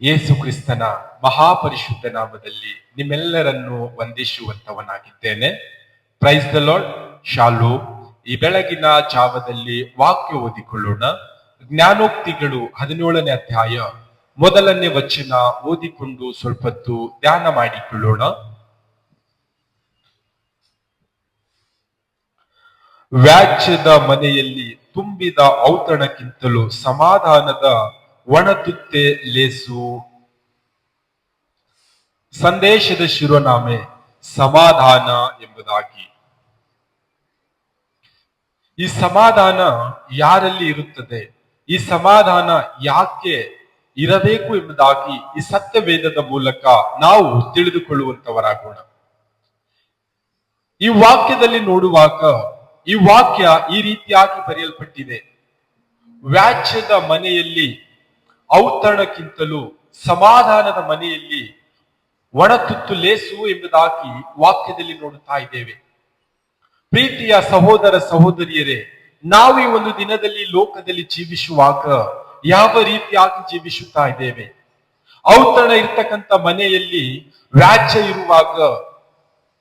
ಯೇಸು ಕ್ರಿಸ್ತನ ಮಹಾಪರಿಶುದ್ಧ ನಾಮದಲ್ಲಿ ನಿಮ್ಮೆಲ್ಲರನ್ನು ವಂದಿಸುವಂತವನಾಗಿದ್ದೇನೆ. Praise the lord. ಶಾಲೋ. ಈ ಬೆಳಗಿನ ಜಾವದಲ್ಲಿ ವಾಕ್ಯ ಓದಿಕೊಳ್ಳೋಣ. ಜ್ಞಾನೋಕ್ತಿಗಳು 17ನೇ ಅಧ್ಯಾಯ 1ನೇ ವಚನ ಓದಿಕೊಂಡು ಸ್ವಲ್ಪತ್ತು ಧ್ಯಾನ ಮಾಡಿಕೊಳ್ಳೋಣ. ವ್ಯಾಜ್ಯದ ಮನೆಯಲ್ಲಿ ತುಂಬಿದ ಔತಣಕ್ಕಿಂತಲೂ ಸಮಾಧಾನದ ಒಣತುತ್ತೆ ಲೇಸು. ಸಂದೇಶದ ಶಿರೋನಾಮೆ ಸಮಾಧಾನ ಎಂಬುದಾಗಿ. ಈ ಸಮಾಧಾನ ಯಾರಲ್ಲಿ ಇರುತ್ತದೆ, ಈ ಸಮಾಧಾನ ಯಾಕೆ ಇರಬೇಕು ಎಂಬುದಾಗಿ ಈ ಸತ್ಯವೇದದ ಮೂಲಕ ನಾವು ತಿಳಿದುಕೊಳ್ಳುವಂತವರಾಗೋಣ. ಈ ವಾಕ್ಯದಲ್ಲಿ ನೋಡುವಾಗ ಈ ವಾಕ್ಯ ಈ ರೀತಿಯಾಗಿ ಬರೆಯಲ್ಪಟ್ಟಿದೆ. ವ್ಯಾಜ್ಯದ ಮನೆಯಲ್ಲಿ ಔತಣಕ್ಕಿಂತಲೂ ಸಮಾಧಾನದ ಮನೆಯಲ್ಲಿ ಒಣತುತ್ತು ಲೇಸು ಎಂಬುದಾಗಿ ವಾಕ್ಯದಲ್ಲಿ ನೋಡುತ್ತಾ ಇದ್ದೇವೆ. ಪ್ರೀತಿಯ ಸಹೋದರ ಸಹೋದರಿಯರೇ, ನಾವು ಈ ಒಂದು ದಿನದಲ್ಲಿ ಲೋಕದಲ್ಲಿ ಜೀವಿಸುವಾಗ ಯಾವ ರೀತಿಯಾಗಿ ಜೀವಿಸುತ್ತಾ ಇದ್ದೇವೆ? ಔತಣ ಇರ್ತಕ್ಕಂಥ ಮನೆಯಲ್ಲಿ ವ್ಯಾಜ್ಯ ಇರುವಾಗ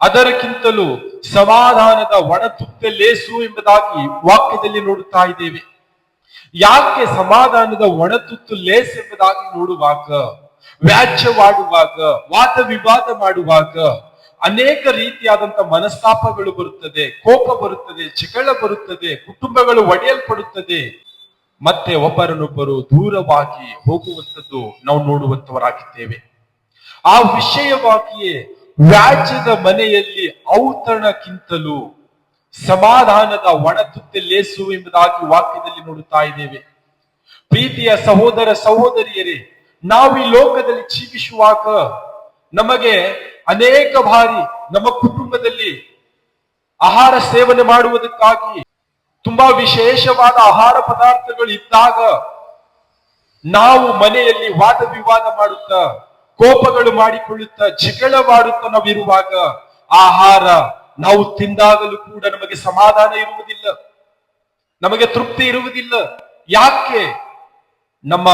ಅದಕ್ಕಿಂತಲೂ ಸಮಾಧಾನದ ಒಣತುತ್ತೆ ಲೇಸು ಎಂಬುದಾಗಿ ವಾಕ್ಯದಲ್ಲಿ ನೋಡುತ್ತಾ ಇದ್ದೇವೆ. ಯಾಕೆ ಸಮಾಧಾನದ ಒಣತುತ್ತು ಲೇಸ್ ಎಂಬುದಾಗಿ ನೋಡುವಾಗ, ವ್ಯಾಜ್ಯವಾಡುವಾಗ, ವಾದ ವಿವಾದ ಮಾಡುವಾಗ ಅನೇಕ ರೀತಿಯಾದಂತ ಮನಸ್ತಾಪಗಳು ಬರುತ್ತದೆ, ಕೋಪ ಬರುತ್ತದೆ, ಜಗಳ ಬರುತ್ತದೆ, ಕುಟುಂಬಗಳು ಒಡೆಯಲ್ಪಡುತ್ತದೆ, ಮತ್ತೆ ಒಬ್ಬರನ್ನೊಬ್ಬರು ದೂರವಾಗಿ ಹೋಗುವಂಥದ್ದು ನಾವು ನೋಡುವಂತವರಾಗಿದ್ದೇವೆ. ಆ ವಿಷಯವಾಗಿಯೇ ವ್ಯಾಜ್ಯದ ಮನೆಯಲ್ಲಿ ಔತಣಕ್ಕಿಂತಲೂ ಸಮಾಧಾನದ ಒಣತುತ್ತೆ ಲೇಸು ಎಂಬುದಾಗಿ ವಾಕ್ಯದಲ್ಲಿ ನೋಡುತ್ತಾ ಇದ್ದೇವೆ. ಪ್ರೀತಿಯ ಸಹೋದರ ಸಹೋದರಿಯರೇ, ನಾವು ಈ ಲೋಕದಲ್ಲಿ ಜೀವಿಸುವಾಗ ನಮಗೆ ಅನೇಕ ಬಾರಿ ನಮ್ಮ ಕುಟುಂಬದಲ್ಲಿ ಆಹಾರ ಸೇವನೆ ಮಾಡುವುದಕ್ಕಾಗಿ ತುಂಬಾ ವಿಶೇಷವಾದ ಆಹಾರ ಪದಾರ್ಥಗಳು ಇದ್ದಾಗ ನಾವು ಮನೆಯಲ್ಲಿ ವಾದ ವಿವಾದ ಮಾಡುತ್ತಾ, ಕೋಪಗಳು ಮಾಡಿಕೊಳ್ಳುತ್ತಾ, ಜಗಳವಾಡುತ್ತಾ ನಾವಿರುವಾಗ ಆಹಾರ ನಾವು ತಿಂದಾಗಲೂ ಕೂಡ ನಮಗೆ ಸಮಾಧಾನ ಇರುವುದಿಲ್ಲ, ನಮಗೆ ತೃಪ್ತಿ ಇರುವುದಿಲ್ಲ. ಯಾಕೆ? ನಮ್ಮ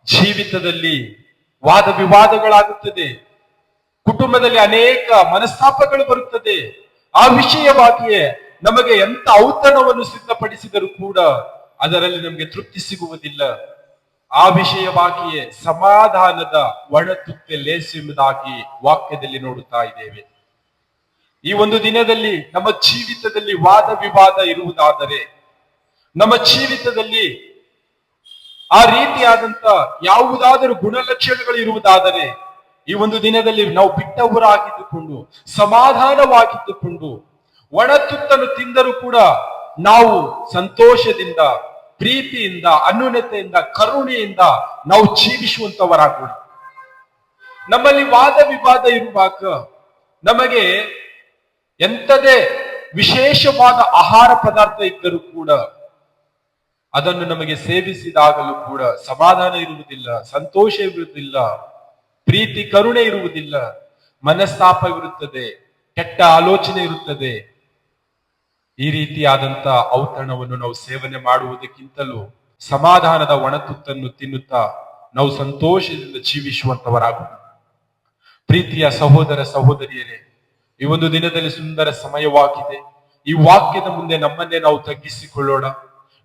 ಜೀವಿತದಲ್ಲಿ ವಾದ ವಿವಾದಗಳಾಗುತ್ತದೆ, ಕುಟುಂಬದಲ್ಲಿ ಅನೇಕ ಮನಸ್ತಾಪಗಳು ಬರುತ್ತದೆ. ಆ ವಿಷಯವಾಗಿಯೇ ನಮಗೆ ಎಂತ ಔತಣವನ್ನು ಸಿದ್ಧಪಡಿಸಿದರೂ ಕೂಡ ಅದರಲ್ಲಿ ನಮಗೆ ತೃಪ್ತಿ ಸಿಗುವುದಿಲ್ಲ. ಆ ವಿಷಯವಾಗಿಯೇ ಸಮಾಧಾನದ ಒಣತುತ್ತೆ ಲೇಸು ಎಂಬುದಾಗಿ ವಾಕ್ಯದಲ್ಲಿ ನೋಡುತ್ತಾ ಇದ್ದೇವೆ. ಈ ಒಂದು ದಿನದಲ್ಲಿ ನಮ್ಮ ಜೀವಿತದಲ್ಲಿ ವಾದ ವಿವಾದ ಇರುವುದಾದರೆ, ನಮ್ಮ ಜೀವಿತದಲ್ಲಿ ಆ ರೀತಿಯಾದಂತ ಯಾವುದಾದರೂ ಗುಣಲಕ್ಷಣಗಳು ಇರುವುದಾದರೆ, ಈ ಒಂದು ದಿನದಲ್ಲಿ ನಾವು ಬಿಟ್ಟವರಾಗಿದ್ದುಕೊಂಡು ಸಮಾಧಾನವಾಗಿದ್ದುಕೊಂಡು ಒಣತುತ್ತನ್ನು ತಿಂದರೂ ಕೂಡ ನಾವು ಸಂತೋಷದಿಂದ, ಪ್ರೀತಿಯಿಂದ, ಅನ್ಯೋನ್ಯತೆಯಿಂದ, ಕರುಣೆಯಿಂದ ನಾವು ಜೀವಿಸುವಂತವರಾಗೋಣ. ನಮ್ಮಲ್ಲಿ ವಾದ ವಿವಾದ ಇರುವಾಗ ನಮಗೆ ಎಂಥದೇ ವಿಶೇಷವಾದ ಆಹಾರ ಪದಾರ್ಥ ಇದ್ದರೂ ಕೂಡ ಅದನ್ನು ನಮಗೆ ಸೇವಿಸಿದಾಗಲೂ ಕೂಡ ಸಮಾಧಾನ ಇರುವುದಿಲ್ಲ, ಸಂತೋಷ ಇರುವುದಿಲ್ಲ, ಪ್ರೀತಿ ಕರುಣೆ ಇರುವುದಿಲ್ಲ, ಮನಸ್ತಾಪ ಇರುತ್ತದೆ, ಕೆಟ್ಟ ಆಲೋಚನೆ ಇರುತ್ತದೆ. ಈ ರೀತಿಯಾದಂತ ಔತಣವನ್ನು ನಾವು ಸೇವನೆ ಮಾಡುವುದಕ್ಕಿಂತಲೂ ಸಮಾಧಾನದ ಒಣತುತ್ತನ್ನು ತಿನ್ನುತ್ತಾ ನಾವು ಸಂತೋಷದಿಂದ ಜೀವಿಸುವಂತವರಾಗೋಣ. ಪ್ರೀತಿಯ ಸಹೋದರ ಸಹೋದರಿಯರೇ, ಈ ಒಂದು ದಿನದಲ್ಲಿ ಸುಂದರ ಸಮಯವಾಗಿದೆ. ಈ ವಾಕ್ಯದ ಮುಂದೆ ನಮ್ಮನ್ನೇ ನಾವು ತಗ್ಗಿಸಿಕೊಳ್ಳೋಣ.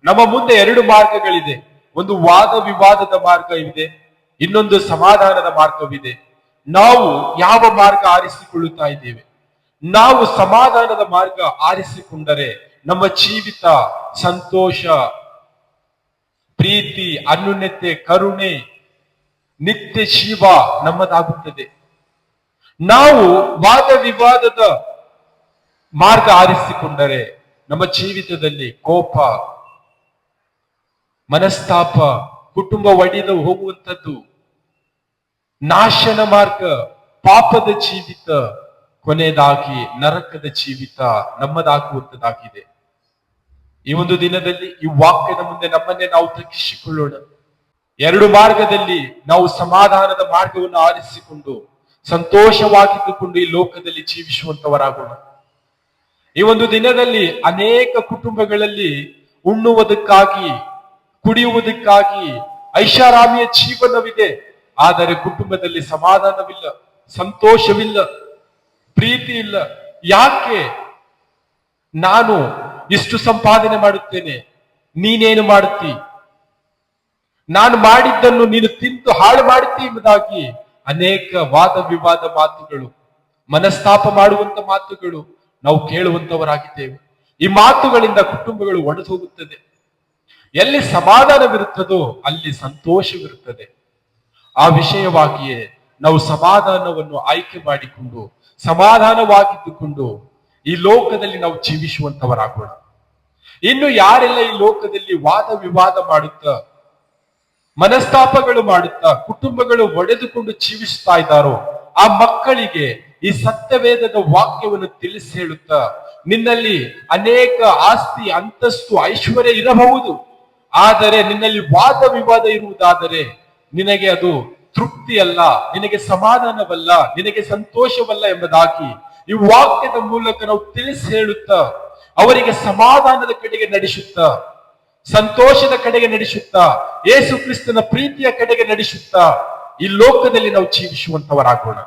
ನಮ್ಮ ಮುಂದೆ 2 ಮಾರ್ಗಗಳಿದೆ. ಒಂದು ವಾದ ವಿವಾದದ ಮಾರ್ಗ ಇದೆ, ಇನ್ನೊಂದು ಸಮಾಧಾನದ ಮಾರ್ಗವಿದೆ. ನಾವು ಯಾವ ಮಾರ್ಗ ಆರಿಸಿಕೊಳ್ಳುತ್ತಾ ಇದ್ದೇವೆ? ನಾವು ಸಮಾಧಾನದ ಮಾರ್ಗ ಆರಿಸಿಕೊಂಡರೆ ನಮ್ಮ ಜೀವಿತ ಸಂತೋಷ, ಪ್ರೀತಿ, ಅನ್ಯೋನ್ಯತೆ, ಕರುಣೆ, ನಿತ್ಯ ಜೀವ ನಮ್ಮದಾಗುತ್ತದೆ. ನಾವು ವಾದ ವಿವಾದದ ಮಾರ್ಗ ಆರಿಸಿಕೊಂಡರೆ ನಮ್ಮ ಜೀವಿತದಲ್ಲಿ ಕೋಪ, ಮನಸ್ತಾಪ, ಕುಟುಂಬ ಒಡೆದು ಹೋಗುವಂಥದ್ದು, ನಾಶನ ಮಾರ್ಗ, ಪಾಪದ ಜೀವಿತ, ಕೊನೆಯದಾಗಿ ನರಕದ ಜೀವಿತ ನಮ್ಮದಾಗುವಂತದ್ದಾಗಿದೆ. ಈ ಒಂದು ದಿನದಲ್ಲಿ ಈ ವಾಕ್ಯದ ಮುಂದೆ ನಮ್ಮನ್ನೇ ನಾವು ತಗ್ಗಿಸಿಕೊಳ್ಳೋಣ. 2 ಮಾರ್ಗದಲ್ಲಿ ನಾವು ಸಮಾಧಾನದ ಮಾರ್ಗವನ್ನು ಆರಿಸಿಕೊಂಡು ಸಂತೋಷವಾಗಿದ್ದುಕೊಂಡು ಈ ಲೋಕದಲ್ಲಿ ಜೀವಿಸುವಂತವರಾಗೋಣ. ಈ ಒಂದು ದಿನದಲ್ಲಿ ಅನೇಕ ಕುಟುಂಬಗಳಲ್ಲಿ ಉಣ್ಣುವುದಕ್ಕಾಗಿ, ಕುಡಿಯುವುದಕ್ಕಾಗಿ ಐಷಾರಾಮಿಯ ಜೀವನವಿದೆ. ಆದರೆ ಕುಟುಂಬದಲ್ಲಿ ಸಮಾಧಾನವಿಲ್ಲ, ಸಂತೋಷವಿಲ್ಲ, ಪ್ರೀತಿ ಇಲ್ಲ. ಯಾಕೆ? ನಾನು ಇಷ್ಟು ಸಂಪಾದನೆ ಮಾಡುತ್ತೇನೆ, ನೀನೇನು ಮಾಡುತ್ತಿ? ನಾನು ಮಾಡಿದ್ದನ್ನು ನೀನು ತಿಂದು ಹಾಳು ಮಾಡುತ್ತಿ ಎಂಬುದಾಗಿ ಅನೇಕ ವಾದ ವಿವಾದ ಮಾತುಗಳು, ಮನಸ್ತಾಪ ಮಾಡುವಂತ ಮಾತುಗಳು ನಾವು ಕೇಳುವಂತವರಾಗಿದ್ದೇವೆ. ಈ ಮಾತುಗಳಿಂದ ಕುಟುಂಬಗಳು ಒಡೆದು ಹೋಗುತ್ತದೆ. ಎಲ್ಲಿ ಸಮಾಧಾನವಿರುತ್ತದೋ ಅಲ್ಲಿ ಸಂತೋಷವಿರುತ್ತದೆ. ಆ ವಿಷಯವಾಗಿಯೇ ನಾವು ಸಮಾಧಾನವನ್ನು ಆಯ್ಕೆ ಮಾಡಿಕೊಂಡು ಸಮಾಧಾನವಾಗಿದ್ದುಕೊಂಡು ಈ ಲೋಕದಲ್ಲಿ ನಾವು ಜೀವಿಸುವಂತವರಾಗೋಣ. ಇನ್ನು ಯಾರೆಲ್ಲ ಈ ಲೋಕದಲ್ಲಿ ವಾದ ವಿವಾದ ಮಾಡುತ್ತಾ, ಮನಸ್ತಾಪಗಳು ಮಾಡುತ್ತಾ ಕುಟುಂಬಗಳು ಒಡೆದುಕೊಂಡು ಜೀವಿಸ್ತಾ ಇದ್ದಾರೋ ಆ ಮಕ್ಕಳಿಗೆ ಈ ಸತ್ಯವೇದದ ವಾಕ್ಯವನ್ನು ತಿಳಿಸಿ ಹೇಳುತ್ತಾ, ನಿನ್ನಲ್ಲಿ ಅನೇಕ ಆಸ್ತಿ, ಅಂತಸ್ತು, ಐಶ್ವರ್ಯ ಇರಬಹುದು, ಆದರೆ ನಿನ್ನಲ್ಲಿ ವಾದ ವಿವಾದ ಇರುವುದಾದರೆ ನಿನಗೆ ಅದು ತೃಪ್ತಿ ಅಲ್ಲ, ನಿನಗೆ ಸಮಾಧಾನವಲ್ಲ, ನಿನಗೆ ಸಂತೋಷವಲ್ಲ ಎಂಬುದಾಗಿ ಈ ವಾಕ್ಯದ ಮೂಲಕ ನಾವು ತಿಳಿಸಿ ಹೇಳುತ್ತಾ ಅವರಿಗೆ ಸಮಾಧಾನದ ಕಡೆಗೆ ನಡೆಸುತ್ತಾ, ಸಂತೋಷದ ಕಡೆಗೆ ನಡೆಸುತ್ತಾ, ಯೇಸು ಕ್ರಿಸ್ತನ ಪ್ರೀತಿಯ ಕಡೆಗೆ ನಡೆಸುತ್ತಾ ಈ ಲೋಕದಲ್ಲಿ ನಾವು ಜೀವಿಸುವಂತವರಾಗೋಣ.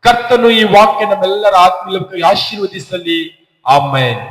ಕರ್ತನು ಈ ವಾಕ್ಯ ನಮ್ಮೆಲ್ಲರ ಆತ್ಮೀಯ ಆಶೀರ್ವದಿಸಲಿ. ಆಮೆನ್.